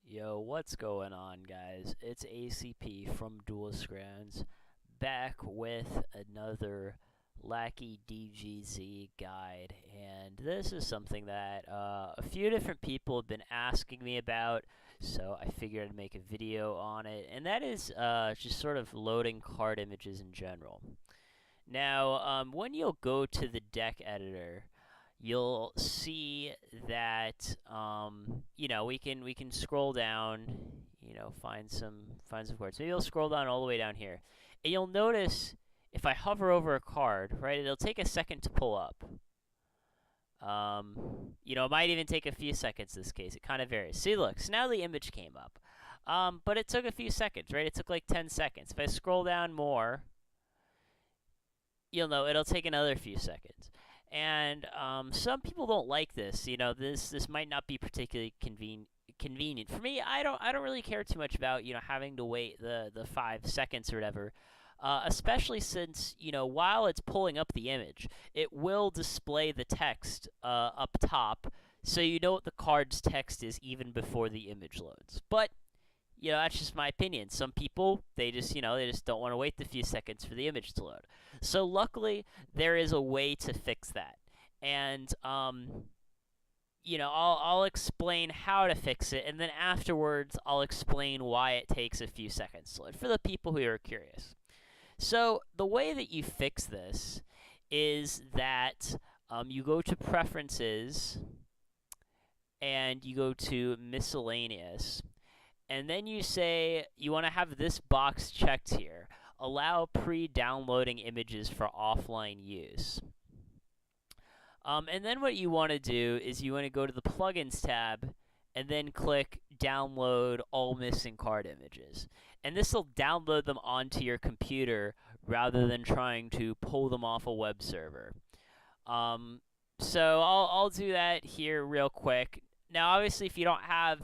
Yo, what's going on, guys? It's ACP from Duelist Grounds, back with another LackeyDGZ guide, and this is something that a few different people have been asking me about, so I figured I'd make a video on it, and that is just sort of loading card images in general. Now, when you'll go to the deck editor, you'll see that we can scroll down, find some cards. Maybe you'll scroll down all the way down here, and you'll notice if I hover over a card, right, it'll take a second to pull up. It might even take a few seconds in this case. It kind of varies. See, look, so now the image came up. But it took a few seconds, right? It took like 10 seconds. If I scroll down more, you'll know it'll take another few seconds. And some people don't like this. This might not be particularly convenient for me. I don't really care too much about having to wait the 5 seconds or whatever. Especially since while it's pulling up the image, it will display the text up top, so you know what the card's text is even before the image loads. But that's just my opinion. Some people, they just don't want to wait the few seconds for the image to load. So luckily, there is a way to fix that. And, I'll explain how to fix it, and then afterwards, I'll explain why it takes a few seconds to load, for the people who are curious. So the way that you fix this is that you go to Preferences, and you go to Miscellaneous, and then you say you want to have this box checked here. Allow pre-downloading images for offline use. And then what you want to do is you want to go to the Plugins tab and then click Download All Missing Card Images. And this will download them onto your computer rather than trying to pull them off a web server. So I'll do that here real quick. Now, obviously, if you don't have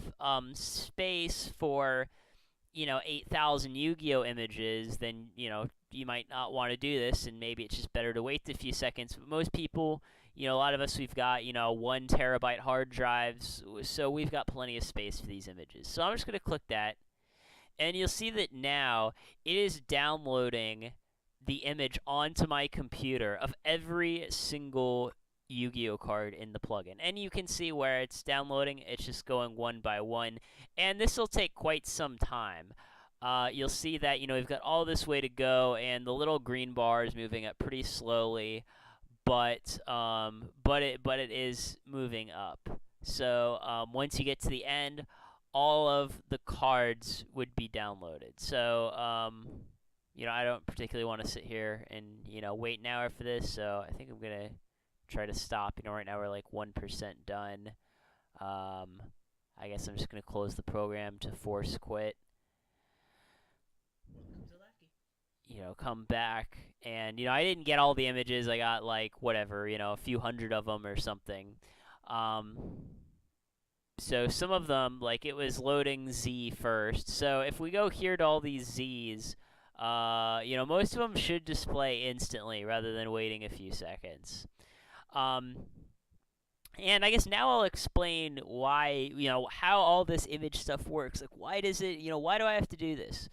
space for 8,000 Yu-Gi-Oh images, then you might not want to do this, and maybe it's just better to wait a few seconds. But most people, a lot of us, we've got 1 terabyte hard drives, so we've got plenty of space for these images. So I'm just going to click that, and you'll see that now it is downloading the image onto my computer of every single Yu-Gi-Oh card in the plugin, and you can see where it's downloading. It's just going one by one, and this will take quite some time. You'll see that we've got all this way to go, and the little green bar is moving up pretty slowly, but it is moving up. So once you get to the end, all of the cards would be downloaded. So I don't particularly want to sit here and wait an hour for this, so I think I'm gonna try to stop. Right now we're like 1% done. I guess I'm just going to close the program to force quit. Come back, and I didn't get all the images. I got like whatever, a few hundred of them or something. So some of them, like, it was loading Z first. So if we go here to all these Z's, most of them should display instantly rather than waiting a few seconds. And I guess now I'll explain why, how all this image stuff works. Like, why does it, why do I have to do this?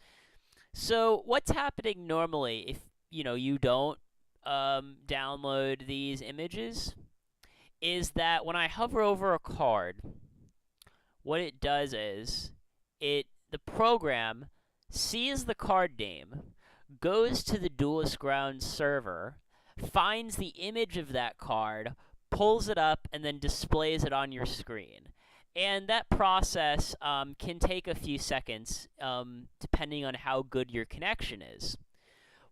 So what's happening normally if, you don't download these images is that when I hover over a card, what it does is the program sees the card name, goes to the Duelist Grounds server, finds the image of that card, pulls it up, and then displays it on your screen. And that process can take a few seconds, depending on how good your connection is.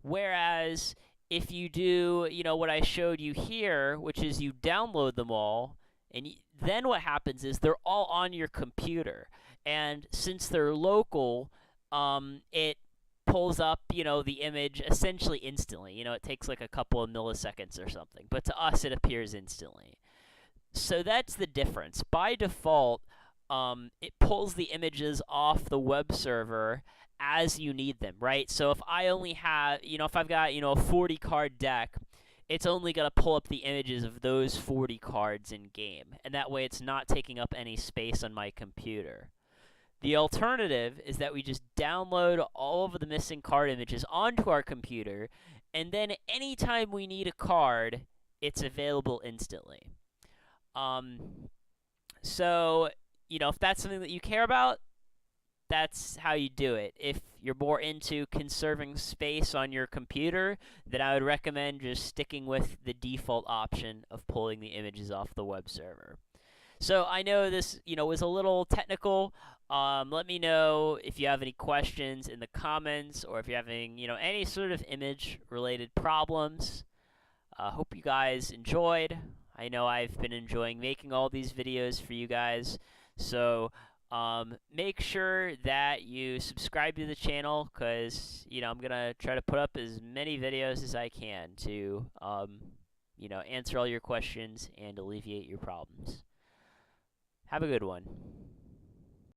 Whereas if you do, what I showed you here, which is you download them all, and then what happens is they're all on your computer. And since they're local, it pulls up, the image essentially instantly. It takes like a couple of milliseconds or something, but to us it appears instantly. So that's the difference. By default, it pulls the images off the web server as you need them, right? So if I only have, if I've got, a 40 card deck, it's only going to pull up the images of those 40 cards in game, and that way it's not taking up any space on my computer. The alternative is that we just download all of the missing card images onto our computer, and then anytime we need a card, it's available instantly. Um, so, if that's something that you care about, that's how you do it. If you're more into conserving space on your computer, then I would recommend just sticking with the default option of pulling the images off the web server. So I know this, was a little technical. Let me know if you have any questions in the comments, or if you're having, any sort of image-related problems. Hope you guys enjoyed. I know I've been enjoying making all these videos for you guys. So make sure that you subscribe to the channel, because, I'm going to try to put up as many videos as I can to, answer all your questions and alleviate your problems. Have a good one.